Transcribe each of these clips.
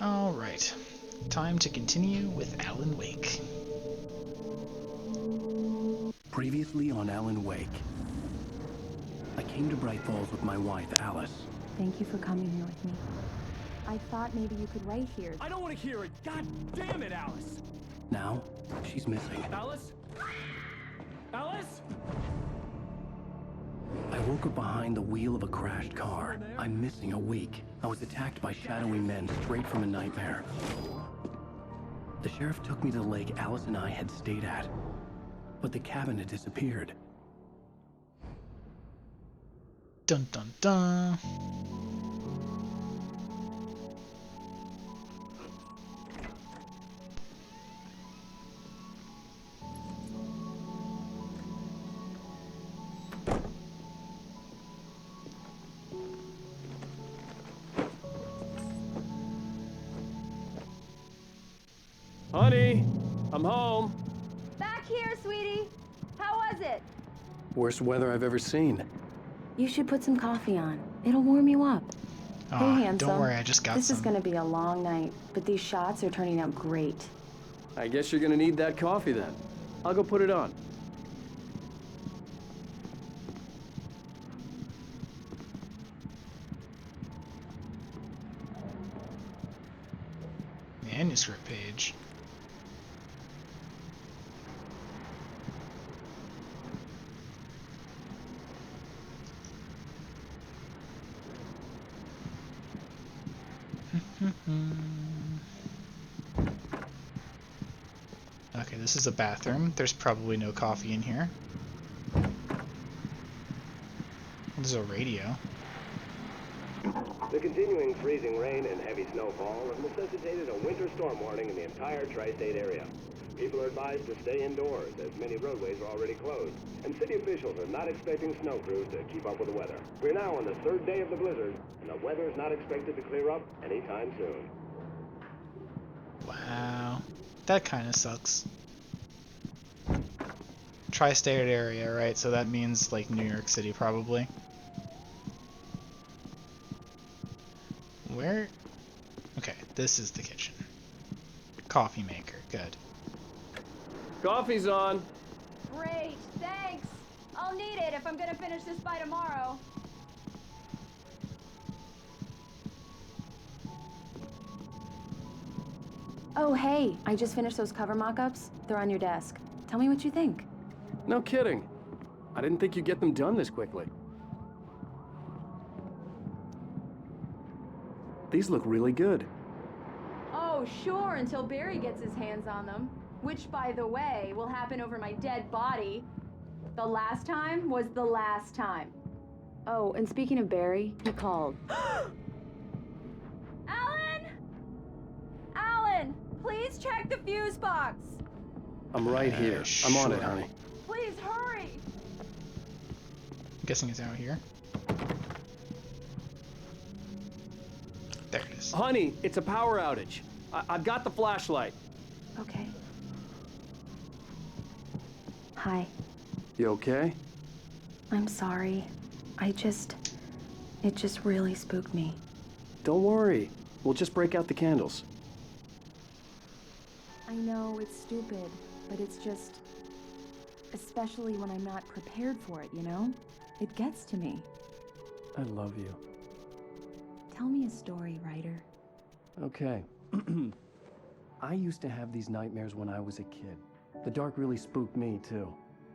Alright. Time to continue with Alan Wake. Previously on Alan Wake. I came to Bright Falls with my wife, Alice. Thank you for coming here with me. I thought maybe you could wait here. I don't want to hear it! God damn it, Alice! Now, she's missing. Alice? Alice? I woke up behind the wheel of a crashed car. I'm missing a week. I was attacked by shadowy men straight from a nightmare. The sheriff took me to the lake Alice and I had stayed at. But the cabin had disappeared. Dun dun dun. Honey, I'm home. Back here, sweetie. How was it? Worst weather I've ever seen. You should put some coffee on. It'll warm you up. Aw, Hey, handsome. don't worry, I just got This some. is gonna be a long night, but these shots are turning out great. I guess you're gonna need that coffee then. I'll go put it on. Manuscript page. Okay, this is a bathroom. There's probably no coffee in here. There's a radio. The continuing freezing rain and heavy snowfall have necessitated a winter storm warning in the entire tri-state area. People are advised to stay indoors, as many roadways are already closed, and city officials are not expecting snow crews to keep up with the weather. We're now on the third day of the blizzard, and the weather is not expected to clear up anytime soon. Wow. That kind of sucks. Tri-state area, right? So that means, like, New York City, probably. Where? Okay, this is the kitchen. Coffee maker, good. Coffee's on. Great, thanks. I'll need it if I'm gonna finish this by tomorrow. Oh, hey, I just finished those cover mock-ups. They're on your desk. Tell me what you think. No kidding. I didn't think you'd get them done this quickly. These look really good. Oh, sure, until Barry gets his hands on them. Which, by the way, will happen over my dead body. The last time was the last time. Oh, and speaking of Barry, he called. Alan! Alan, please check the fuse box. I'm right here. I'm on it, sure. honey. Please hurry. I'm guessing it's out here. There it is. Honey, it's a power outage. I've got the flashlight. Okay. Hi. You okay? I'm sorry. It just really spooked me. Don't worry. We'll just break out the candles. I know it's stupid, but it's just... especially when I'm not prepared for it, you know? It gets to me. I love you. Tell me a story, writer. Okay. I used to have these nightmares when I was a kid. The dark really spooked me, too.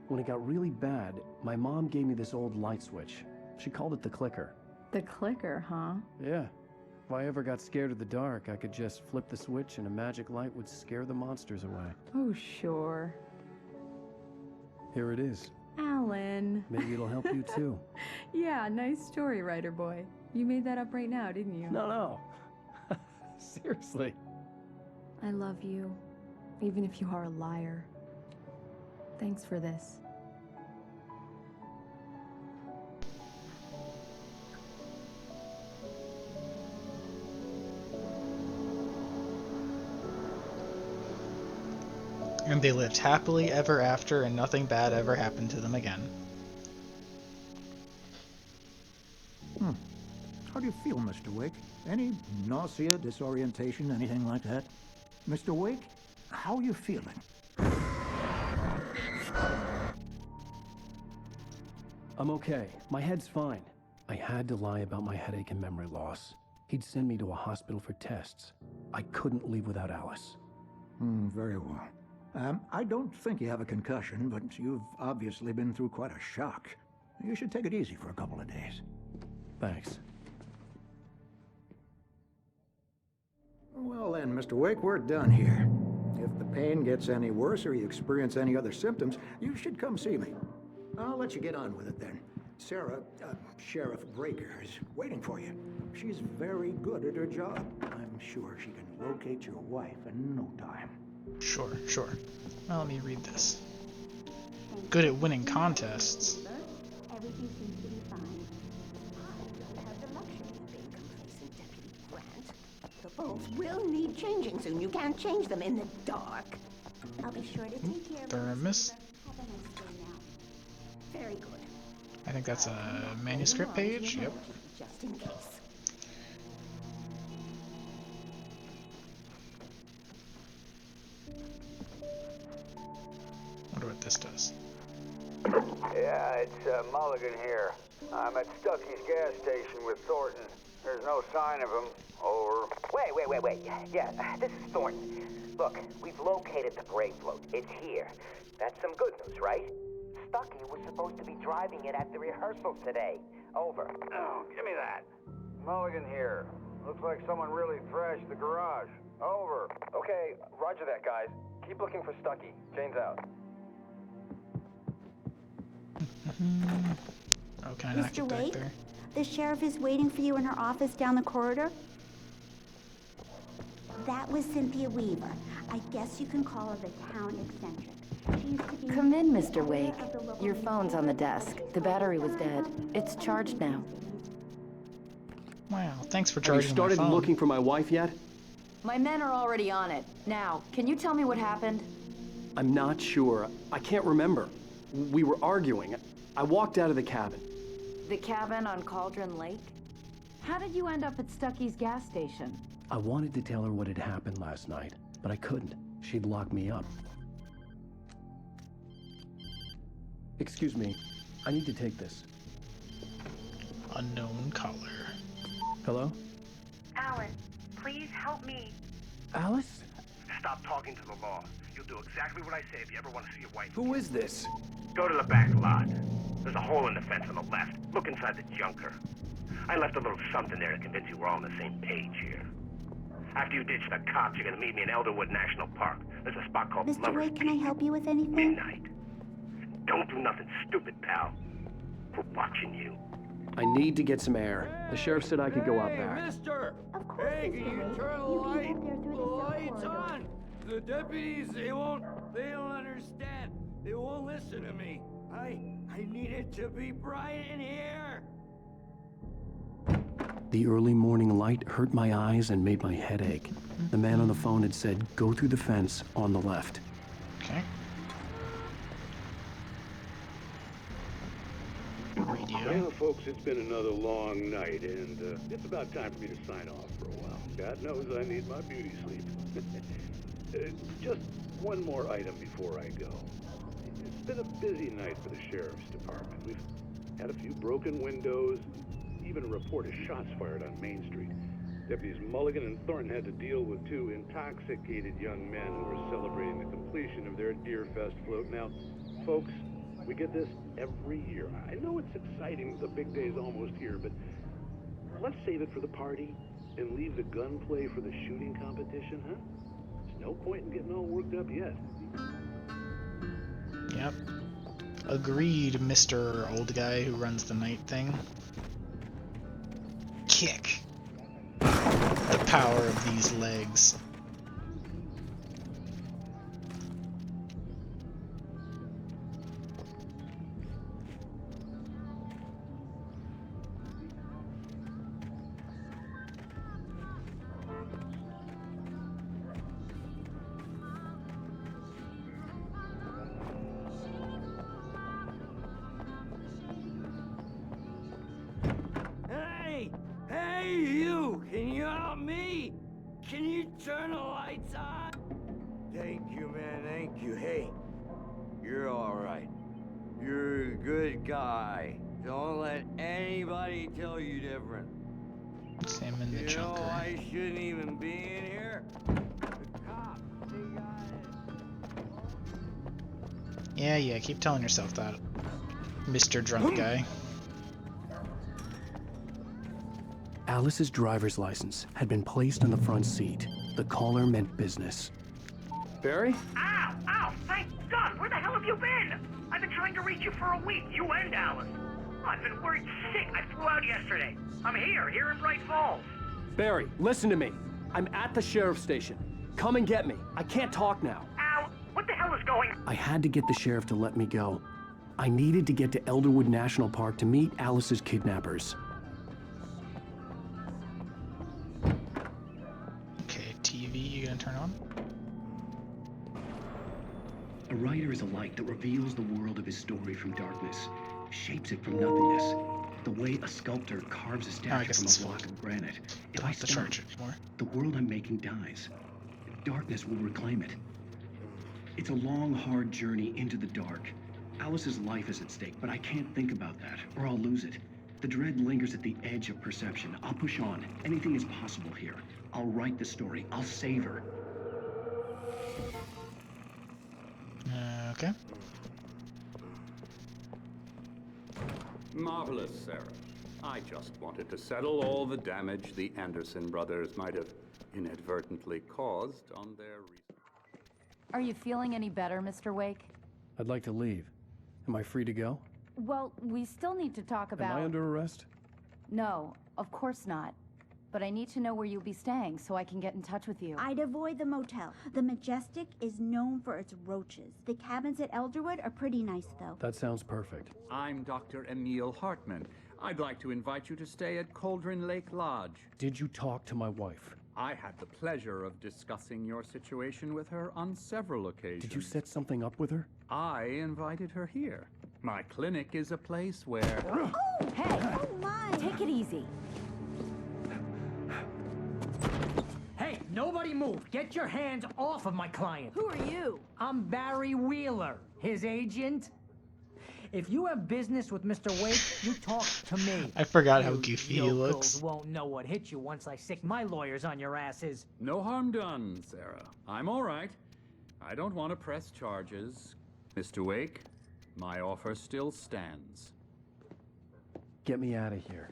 When it got really bad, my mom gave me this old light switch. She called it the clicker. The clicker, huh? Yeah. If I ever got scared of the dark, I could just flip the switch and a magic light would scare the monsters away. Oh, sure. Here it is. Alan. Maybe it'll help you, too. Yeah, nice story, writer boy. You made that up right now, didn't you? No. Seriously. I love you, even if you are a liar. Thanks for this. And they lived happily ever after, and nothing bad ever happened to them again. How do you feel, Mr. Wake? Any nausea, disorientation, anything like that? Mr. Wake, how are you feeling? I'm okay. My head's fine. I had to lie about my headache and memory loss. He'd send me to a hospital for tests. I couldn't leave without Alice. Very well. I don't think you have a concussion, but you've obviously been through quite a shock. You should take it easy for a couple of days. Thanks. Well then, Mr. Wake, we're done here. If the pain gets any worse or you experience any other symptoms, you should come see me. I'll let you get on with it then. Sarah, Sheriff Breaker, is waiting for you. She's very good at her job. I'm sure she can locate your wife in no time. Sure. Well, let me read this. Good at winning contests. Everything seems to be fine. I don't have the luxury of being complacent, Deputy Grant. The bulbs will need changing soon. You can't change them in the dark. I'll be sure to take care of Thermos. Have a nice day now. Very good. I think that's a manuscript page. Yep. Just in case. Wonder what this does. Yeah, it's Mulligan here. I'm at Stucky's gas station with Thornton. There's no sign of him. Over. Wait. Yeah, this is Thornton. Look, we've located the brake float. It's here. That's some good news, right? Stucky was supposed to be driving it at the rehearsal today. Over. Oh, give me that. Mulligan here. Looks like someone really thrashed the garage. Over. Okay, roger that, guys. Keep looking for Stucky. Jane's out. Oh, can I not Mr. get back Wake, there? the sheriff is waiting for you in her office down the corridor. That was Cynthia Weaver. I guess you can call her the town eccentric. She used to be... Come in, Mr. editor Wake. of the local Your phone's on the desk. The battery was dead. It's charged now. Wow, thanks for Have you charging my started phone. looking for my wife yet? My men are already on it. Now, can you tell me what happened? I'm not sure. I can't remember. We were arguing. I walked out of the cabin. The cabin on Cauldron Lake? How did you end up at Stucky's gas station? I wanted to tell her what had happened last night, but I couldn't. She'd lock me up. Excuse me. I need to take this. Unknown caller. Hello? Alan, please help me. Alice? Stop talking to the law. You'll do exactly what I say if you ever want to see your wife. Who is this? Go to the back lot. There's a hole in the fence on the left. Look inside the junker. I left a little something there to convince you we're all on the same page here. After you ditch the cops, you're gonna meet me in Elderwood National Park. There's a spot called Mr. Lover's Wake, can I help you with anything? Midnight. Don't do nothing stupid, pal. We're watching you. I need to get some air. The sheriff said I could go out back. Mister! Of course, Hey, Mr. can you Wake. turn the You can light? head there through The the light's corridor. on! The deputies, they don't understand. They won't listen to me. I need it to be bright in here. The early morning light hurt my eyes and made my head ache. The man on the phone had said, go through the fence on the left. Okay. Radio. Well, folks, it's been another long night, and it's about time for me to sign off for a while. God knows I need my beauty sleep. Just one more item before I go. It's been a busy night for the sheriff's department. We've had a few broken windows, even a report of shots fired on Main Street. Deputies Mulligan and Thornton had to deal with two intoxicated young men who were celebrating the completion of their Deer Fest float. Now, folks, we get this every year. I know it's exciting, the big day's almost here, but let's save it for the party and leave the gunplay for the shooting competition, huh? There's no point in getting all worked up yet. Yep. Agreed, Mr. Old Guy who runs the night thing. Kick. The power of these legs. Hey, Can you turn the lights on? Thank you, man, thank you. Hey, you're all right. You're a good guy. Don't let anybody tell you different. Sam in the You know, junker. I shouldn't even be in here. The cops, they got us. Yeah, keep telling yourself that, Mr. Drunk Guy. Alice's driver's license had been placed on the front seat. The caller meant business. Barry? Ow! Ow! Thank God! Where the hell have you been? I've been trying to reach you for a week, you and Alice. I've been worried sick. I flew out yesterday. I'm here in Bright Falls. Barry, listen to me. I'm at the sheriff's station. Come and get me. I can't talk now. Al, what the hell is going on? I had to get the sheriff to let me go. I needed to get to Elderwood National Park to meet Alice's kidnappers. Okay, TV, you gonna turn on? A writer is a light that reveals the world of his story from darkness, shapes it from nothingness. The way a sculptor carves a statue from a block of granite. If I Don't have to stop, charge it anymore. the world I'm making dies. Darkness will reclaim it. It's a long, hard journey into the dark. Alice's life is at stake, but I can't think about that, or I'll lose it. The dread lingers at the edge of perception. I'll push on. Anything is possible here. I'll write the story. I'll save her. Okay. Marvelous, Sarah. I just wanted to settle all the damage the Anderson brothers might have inadvertently caused on their Are you feeling any better, Mr. Wake? I'd like to leave. Am I free to go? Well, we still need to talk about... Am I under arrest? No, of course not. But I need to know where you'll be staying so I can get in touch with you. I'd avoid the motel. The Majestic is known for its roaches. The cabins at Elderwood are pretty nice, though. That sounds perfect. I'm Dr. Emil Hartman. I'd like to invite you to stay at Cauldron Lake Lodge. Did you talk to my wife? I had the pleasure of discussing your situation with her on several occasions. Did you set something up with her? I invited her here. My clinic is a place where... Oh! Hey! Oh, my! Take it easy. Hey, nobody move! Get your hands off of my client! Who are you? I'm Barry Wheeler, his agent. If you have business with Mr. Wake, you talk to me. I forgot how You goofy he yokels looks. Won't know what hit you once I sick my lawyers on your asses. No harm done, Sarah. I'm all right. I don't want to press charges. Mr. Wake, my offer still stands. Get me out of here.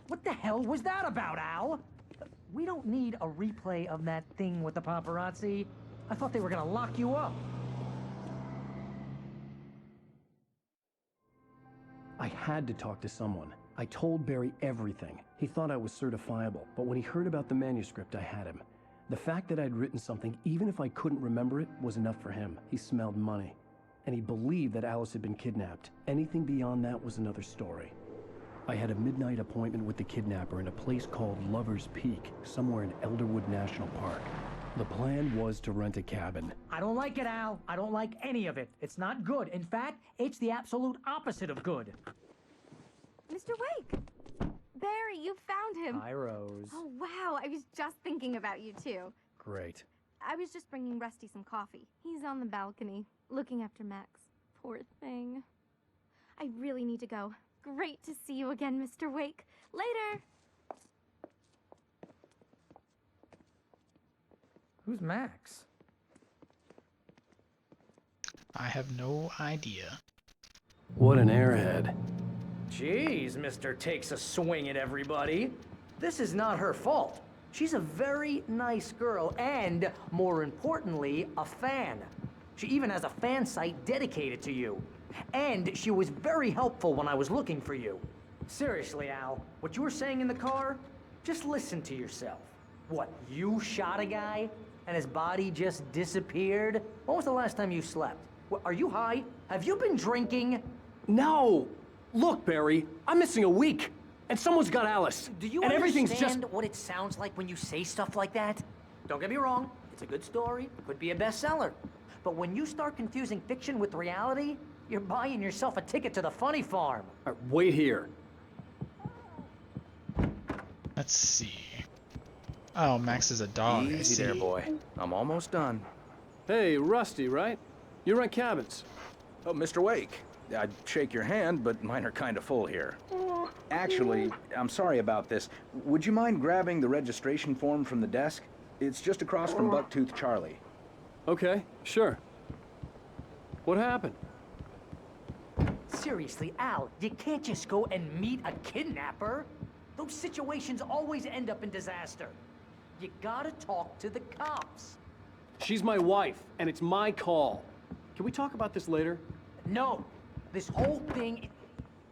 What the hell was that about, Al? We don't need a replay of that thing with the paparazzi. I thought they were gonna lock you up. I had to talk to someone. I told Barry everything. He thought I was certifiable, but when he heard about the manuscript, I had him. The fact that I'd written something, even if I couldn't remember it, was enough for him. He smelled money. And he believed that Alice had been kidnapped. Anything beyond that was another story. I had a midnight appointment with the kidnapper in a place called Lover's Peak, somewhere in Elderwood National Park. The plan was to rent a cabin. I don't like it, Al. I don't like any of it. It's not good. In fact, it's the absolute opposite of good. Mr. Wake! Barry, you found him! Hi, Rose. Oh, wow. I was just thinking about you, too. Great. I was just bringing Rusty some coffee. He's on the balcony, looking after Max. Poor thing. I really need to go. Great to see you again, Mr. Wake. Later! Who's Max? I have no idea. What an airhead. Jeez, Mr. Takes a swing at everybody. This is not her fault. She's a very nice girl and, more importantly, a fan. She even has a fan site dedicated to you. And she was very helpful when I was looking for you. Seriously, Al, what you were saying in the car, just listen to yourself. What, you shot a guy and his body just disappeared? When was the last time you slept? What, are you high? Have you been drinking? No! Look, Barry, I'm missing a week. And someone's got Alice. Do you and understand everything's just... what it sounds like when you say stuff like that? Don't get me wrong, it's a good story, could be a bestseller. But when you start confusing fiction with reality, you're buying yourself a ticket to the funny farm. Wait here. Let's see. Oh, Max is a dog. I Easy see. there, boy. I'm almost done. Hey, Rusty, right? You rent cabins. Oh, Mr. Wake. I'd shake your hand, but mine are kind of full here. Actually, I'm sorry about this. Would you mind grabbing the registration form from the desk? It's just across from Bucktooth Charlie. Okay, sure. What happened? Seriously, Al, you can't just go and meet a kidnapper. Those situations always end up in disaster. You gotta talk to the cops. She's my wife, and it's my call. Can we talk about this later? No, this whole thing...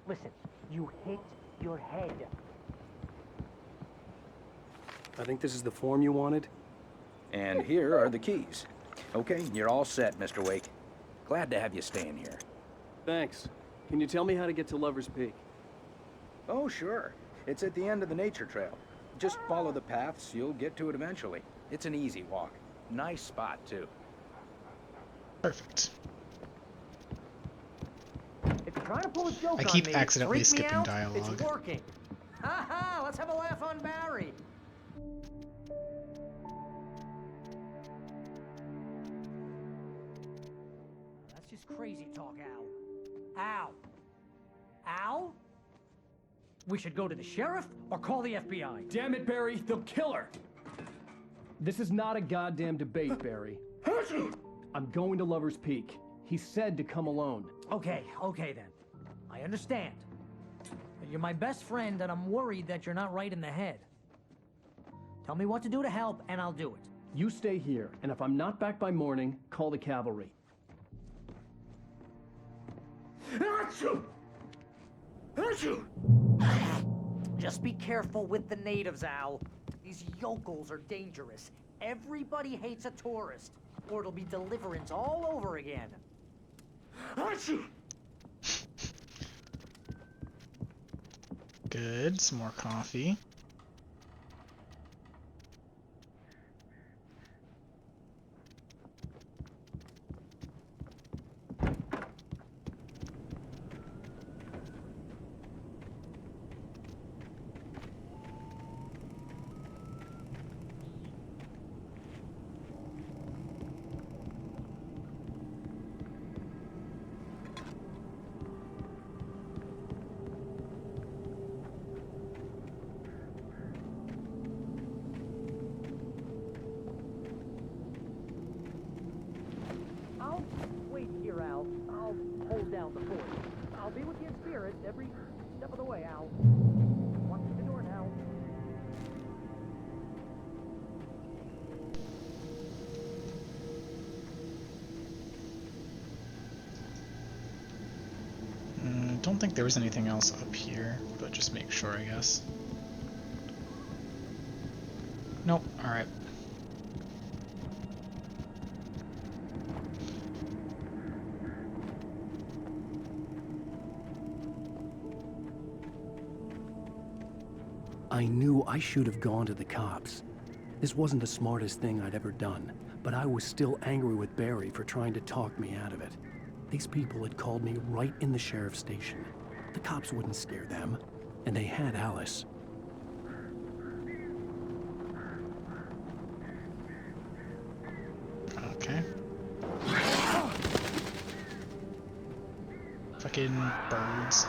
Listen, you hit your head. I think this is the form you wanted. And here are the keys. Okay, you're all set, Mr. Wake. Glad to have you staying here. Thanks. Can you tell me how to get to Lover's Peak? Oh, sure. It's at the end of the nature trail. Just follow the paths, you'll get to it eventually. It's an easy walk. Nice spot, too. Perfect. If you're trying to pull a joke I keep on me, accidentally freak me skipping out, dialogue. It's working. Ha ha! Let's have a laugh on Barry. That's just crazy talk, Al. Al. Al? We should go to the sheriff or call the FBI. Damn it, Barry, they'll kill her! This is not a goddamn debate, Barry. I'm going to Lover's Peak. He said to come alone. Okay then. I understand. But you're my best friend, and I'm worried that you're not right in the head. Tell me what to do to help, and I'll do it. You stay here, and if I'm not back by morning, call the cavalry. Just be careful with the natives, Al. These yokels are dangerous. Everybody hates a tourist, or it'll be Deliverance all over again. Good. Some more coffee. I'll wait here, Al. I'll hold down the fort. I'll be with you in spirit every step of the way, Al. Watch the door now. Don't think there was anything else up here, but just make sure, I guess. Nope. Alright. I knew I should have gone to the cops. This wasn't the smartest thing I'd ever done, but I was still angry with Barry for trying to talk me out of it. These people had called me right in the sheriff's station. The cops wouldn't scare them, and they had Alice. Okay. Fucking birds.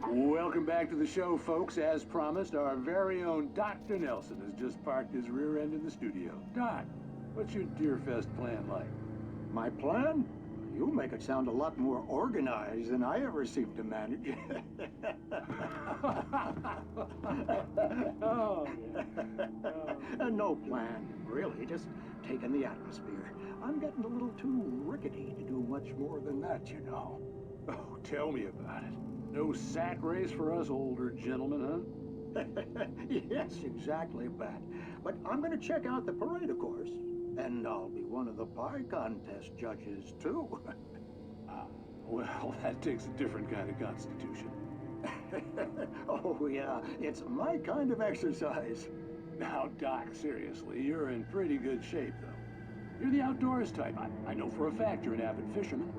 Welcome back to the show, folks. As promised, our very own Dr. Nelson has just parked his rear end in the studio. Doc, what's your Deerfest plan like? My plan? You make it sound a lot more organized than I ever seem to manage. Oh, No plan, really. Just taking the atmosphere. I'm getting a little too rickety to do much more than that, you know. Oh, tell me about it. No sack race for us older gentlemen, huh? Yes, exactly, Pat. But I'm going to check out the parade, of course. And I'll be one of the pie contest judges, too. Well, that takes a different kind of constitution. Oh, yeah. It's my kind of exercise. Now, Doc, seriously, you're in pretty good shape, though. You're the outdoors type. I know for a fact you're an avid fisherman.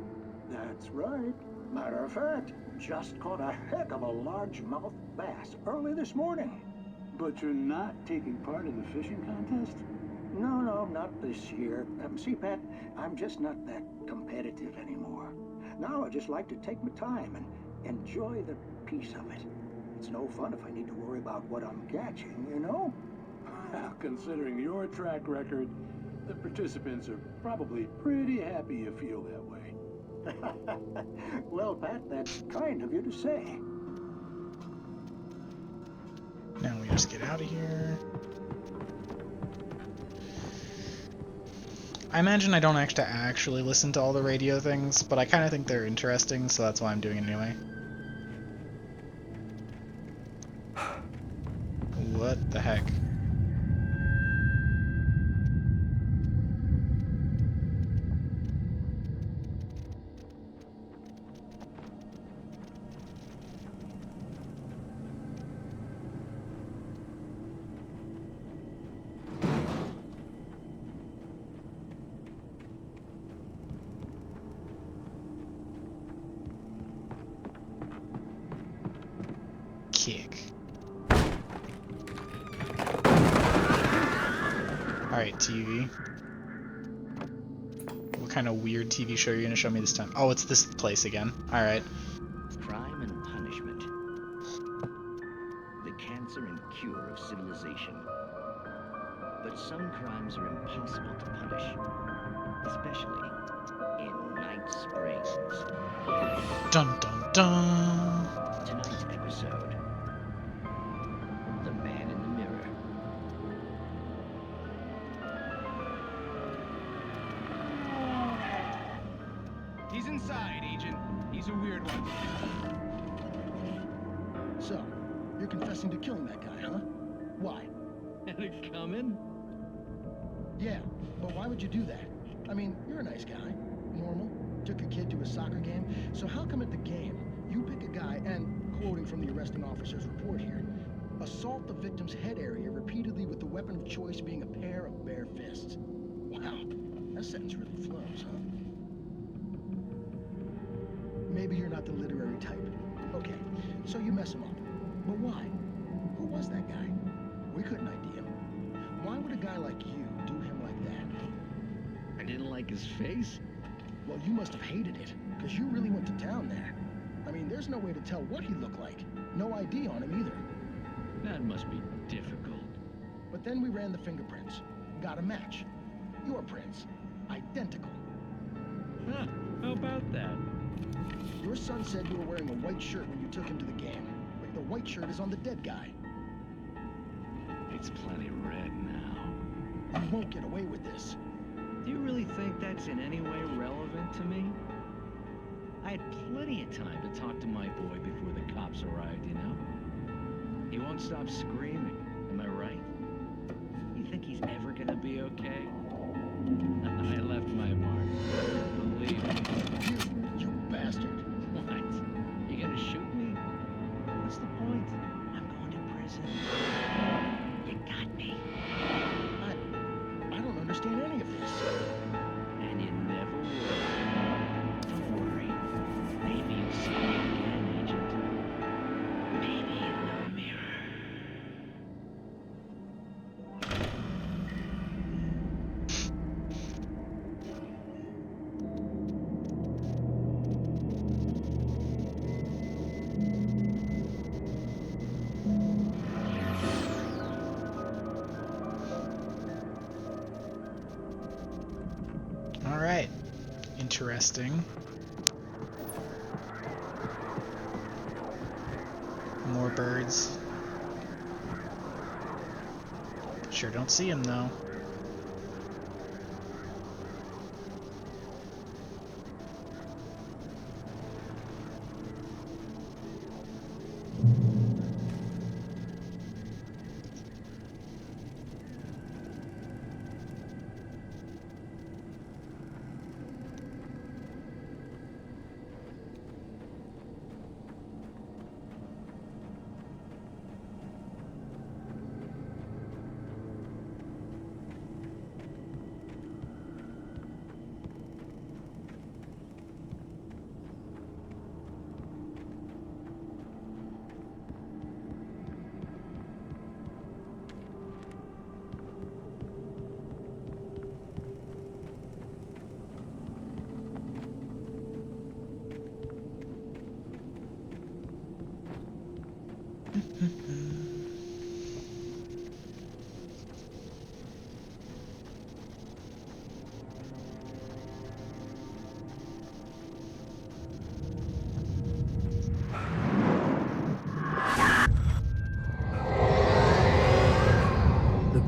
That's right. Matter of fact, just caught a heck of a largemouth bass early this morning. But you're not taking part in the fishing contest? No, not this year. See, Pat, I'm just not that competitive anymore. Now I just like to take my time and enjoy the peace of it. It's no fun if I need to worry about what I'm catching, you know? Considering your track record, the participants are probably pretty happy you feel that way. Well, Pat, that's kind of you to say. Now we just get out of here. I imagine I don't actually listen to all the radio things, but I kind of think they're interesting, so that's why I'm doing it anyway. What the heck? Kick. Alright, TV. What kind of weird TV show are you gonna show me this time? Oh, it's this place again. Alright. Crime and punishment. The cancer and cure of civilization. But some crimes are impossible to punish. Especially in Night Springs. Dun dun dun! Tonight's episode. The Man in the Mirror. He's inside, Agent. He's a weird one. So, you're confessing to killing that guy, huh? Why? Had it coming? Yeah, but why would you do that? I mean, you're a nice guy. Normal. Took a kid to a soccer game. So how come at the game, you pick a guy and, quoting from the arresting officer's report here, assault the victim's head area repeatedly with the weapon of choice being a pair of bare fists? Wow, that sentence really flows, huh? Maybe you're not the literary type. Okay, so you mess him up. But why? Who was that guy? We couldn't ID him. Why would a guy like you do him like that? I didn't like his face? Well, you must have hated it, because you really went to town there. I mean, there's no way to tell what he looked like. No ID on him either. That must be difficult. But then we ran the fingerprints. Got a match. Your prints. Identical. Huh, how about that? Your son said you were wearing a white shirt when you took him to the game. But the white shirt is on the dead guy. It's plenty red now. You won't get away with this. Do you really think that's in any way relevant to me? I had plenty of time to talk to my boy before the cops arrived, you know? He won't stop screaming, am I right? You think he's ever gonna be okay? I left my mark. Believe me. You bastard. What? You gonna shoot me? What's the point? I'm going to prison. You got me. I don't understand any of this. And you never will. Don't worry. Maybe you'll see me again, Agent. Maybe in the mirror. Alright. Interesting. More birds. Sure don't see him though.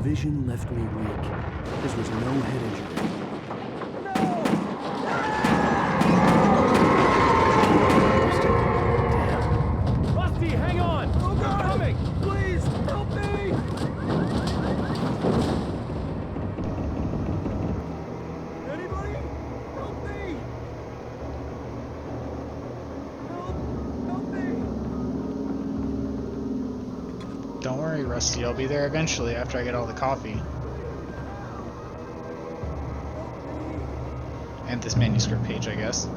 vision left me weak. This was no head injury. Rusty, hang on! Oh, God! Coming! Please, help me! Anybody? Help me! Help me! Don't worry, Rusty. I'll be there eventually after I get all the coffee. And this manuscript page, I guess.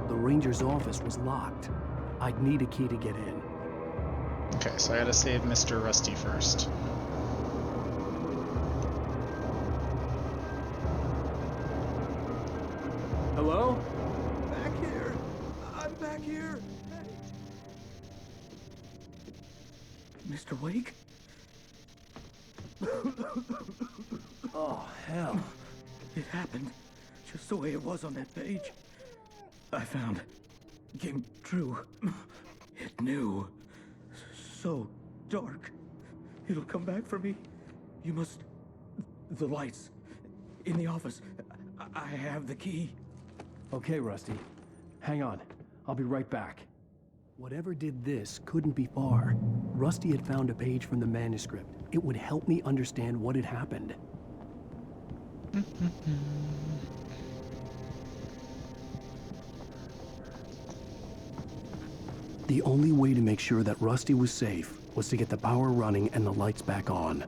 The ranger's office was locked. I'd need a key to get in. Okay, so I gotta save Mr. Rusty first. Hello? Back here. I'm back here. Mr. Wake? Oh, hell. It happened just the way it was on that page. I found. Came true. It knew. So dark. It'll come back for me. You must... The lights. In the office. I have the key. Okay, Rusty. Hang on. I'll be right back. Whatever did this couldn't be far. Rusty had found a page from the manuscript. It would help me understand what had happened. The only way to make sure that Rusty was safe was to get the power running and the lights back on.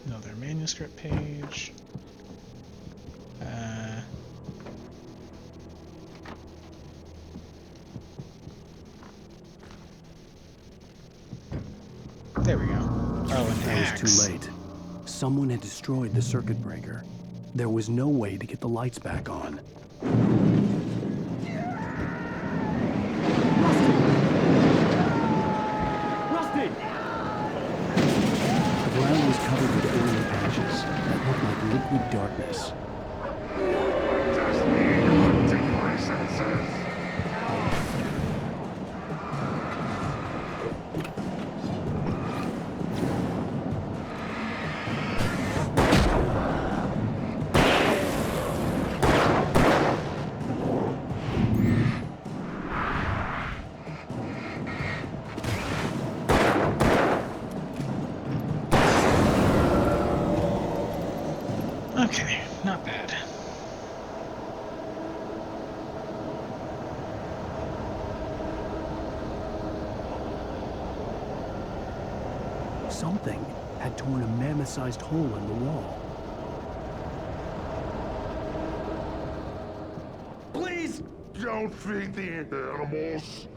Another manuscript page. There we go. Oh, an axe. It was too late. Someone had destroyed the circuit breaker. There was no way to get the lights back on. Rusty! The ground was covered with oily patches that looked like liquid darkness. Okay, not bad. Something had torn a mammoth-sized hole in the wall. Please don't feed the animals.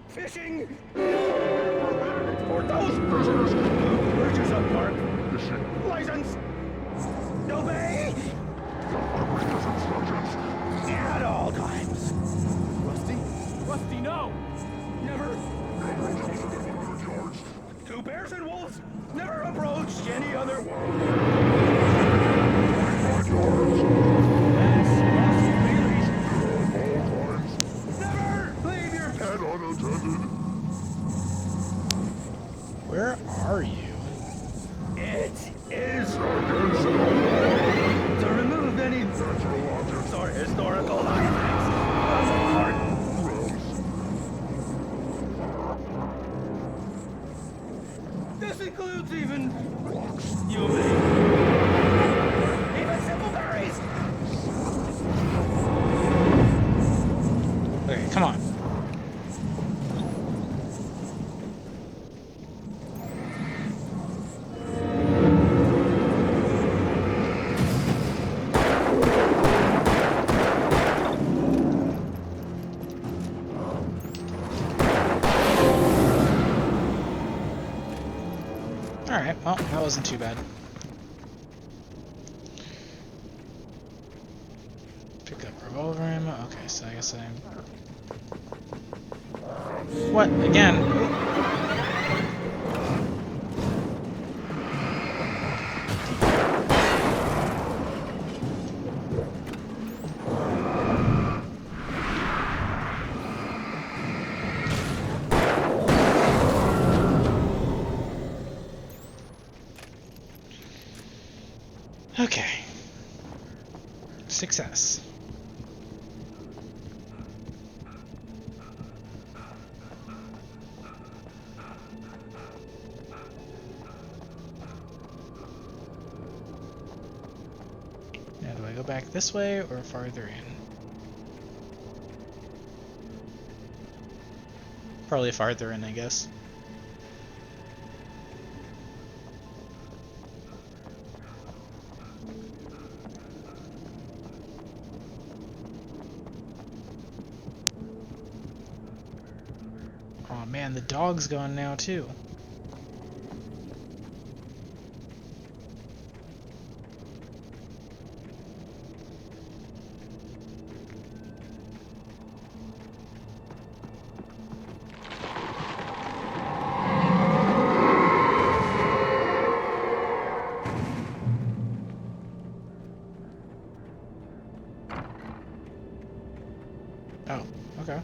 Fishing! For those prisoners! Purchase a park! License! Obey! At all times! Rusty? Rusty, no! Never! Two bears and wolves never approached any other wolf! Never leave your pet unattended! Where are you? It is to remove any natural objects or historical artifacts from the park. This includes even rocks. You may Well, that wasn't too bad. Pick up revolver ammo. Okay, so I guess I'm... What? Again? Okay. Success. Now, do I go back this way or farther in? Probably farther in, I guess. Oh man, the dog's gone now too. Oh, okay.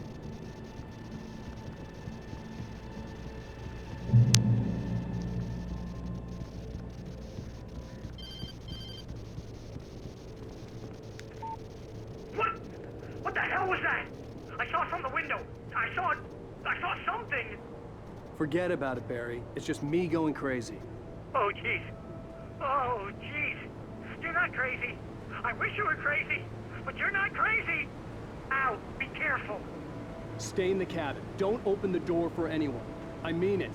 What the hell was that? I saw from the window. I saw something. Forget about it, Barry. It's just me going crazy. Oh, jeez. Oh, jeez. You're not crazy. I wish you were crazy, but you're not crazy. Ow, be careful. Stay in the cabin. Don't open the door for anyone. I mean it.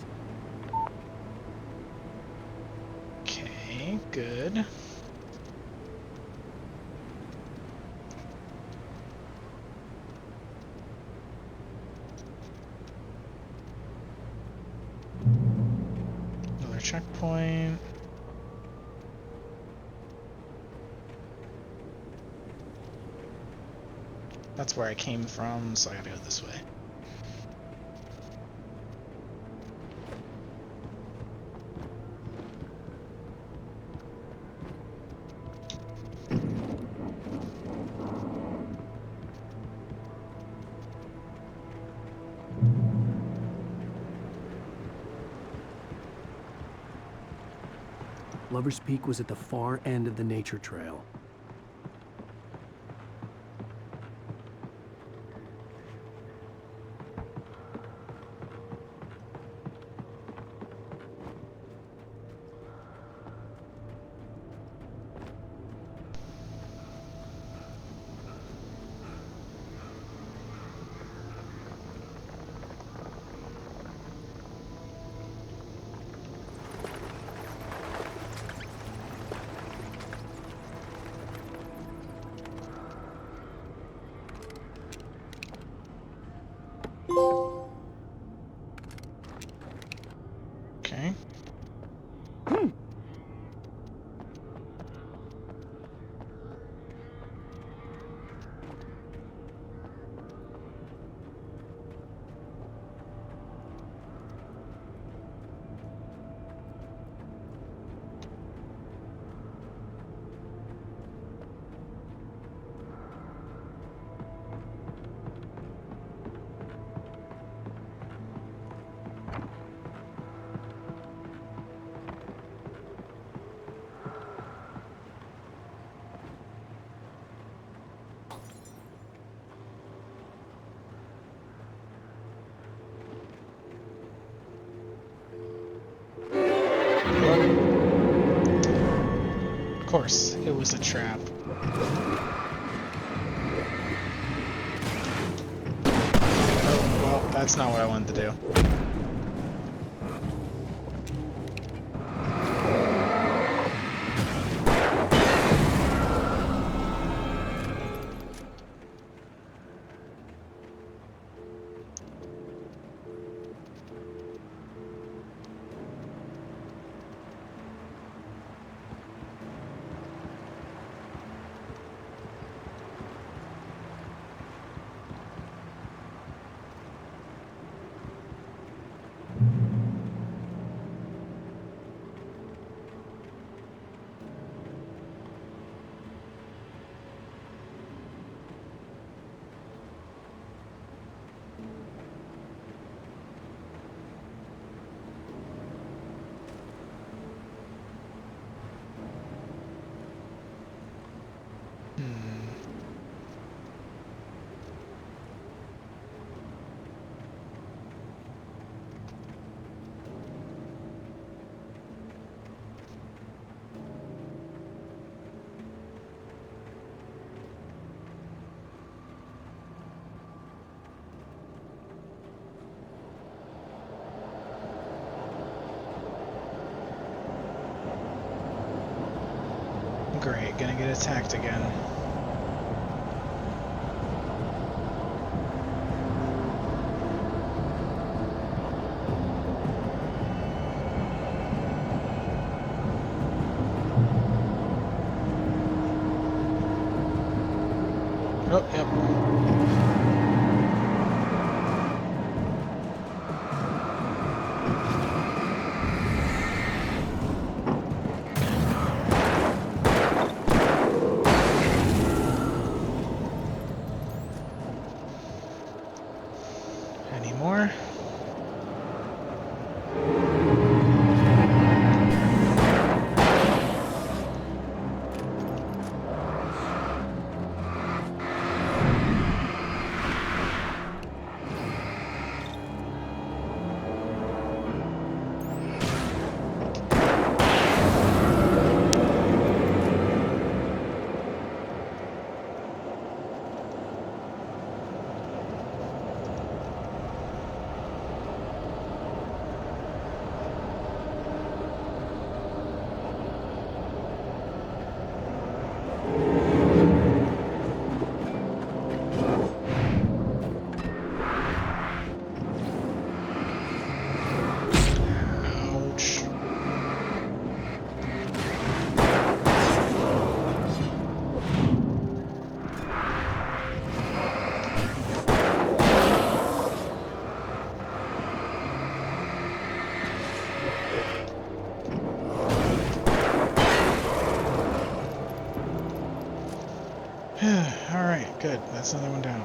Okay, good. Another checkpoint. That's where I came from, so I gotta go this way. Lover's Peak was at the far end of the nature trail. Okay. Of course, it was a trap. Oh, well, that's not what I wanted to do. great, gonna get attacked again. Oh, yep. Any more? Ouch. Alright, good. That's another one down.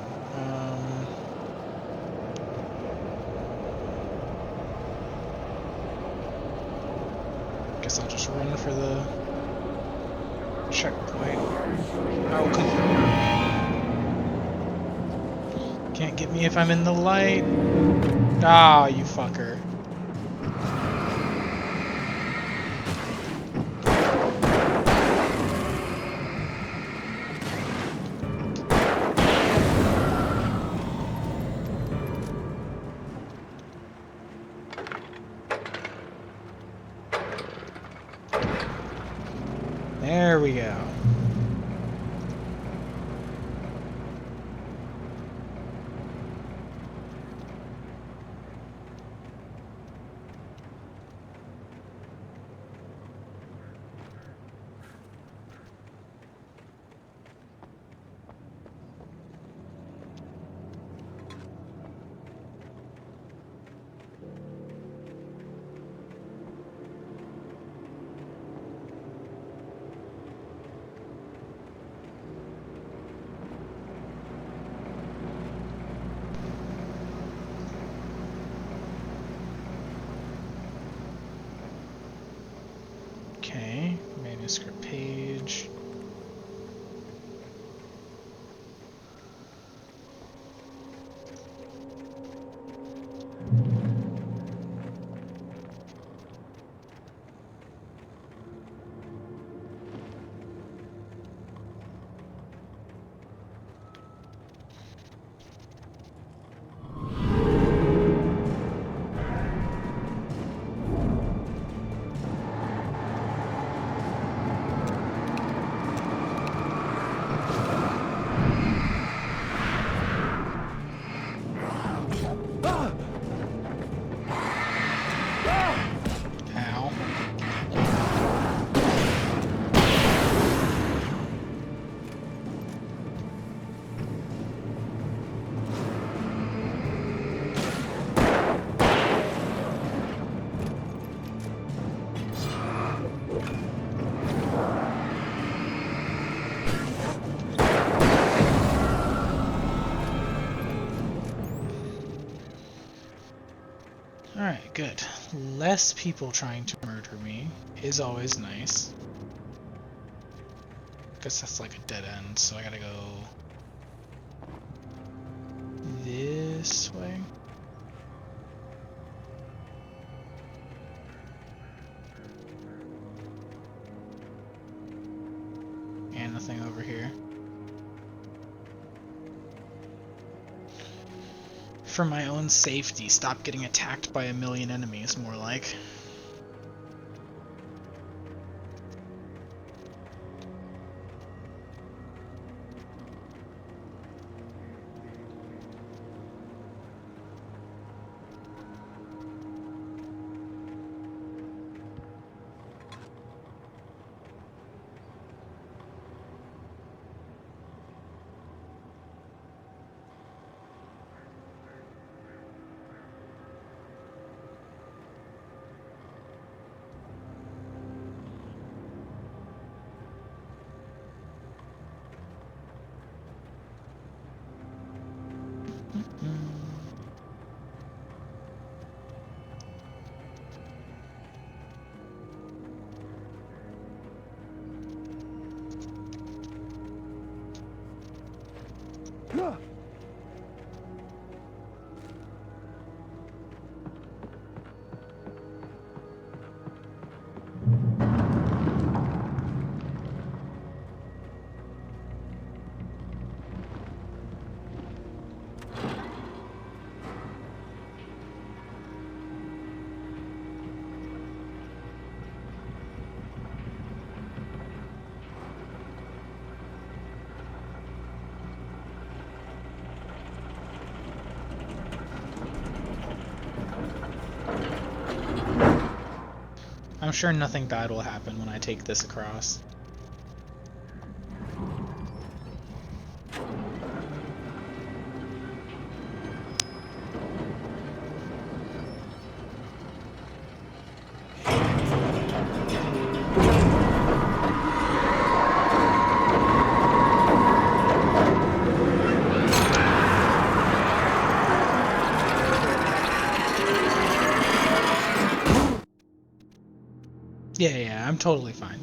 Guess I'll just run for the checkpoint. Oh, come on. Can't get me if I'm in the light. Ah, you fucker. There we go. Okay, manuscript page. Ow. Alright, good. Less people trying to murder me is always nice. Guess that's like a dead end, so I gotta go this way. And nothing over here. For my own safety, stop getting attacked by a million enemies, more like. I'm sure nothing bad will happen when I take this across. Yeah, I'm totally fine.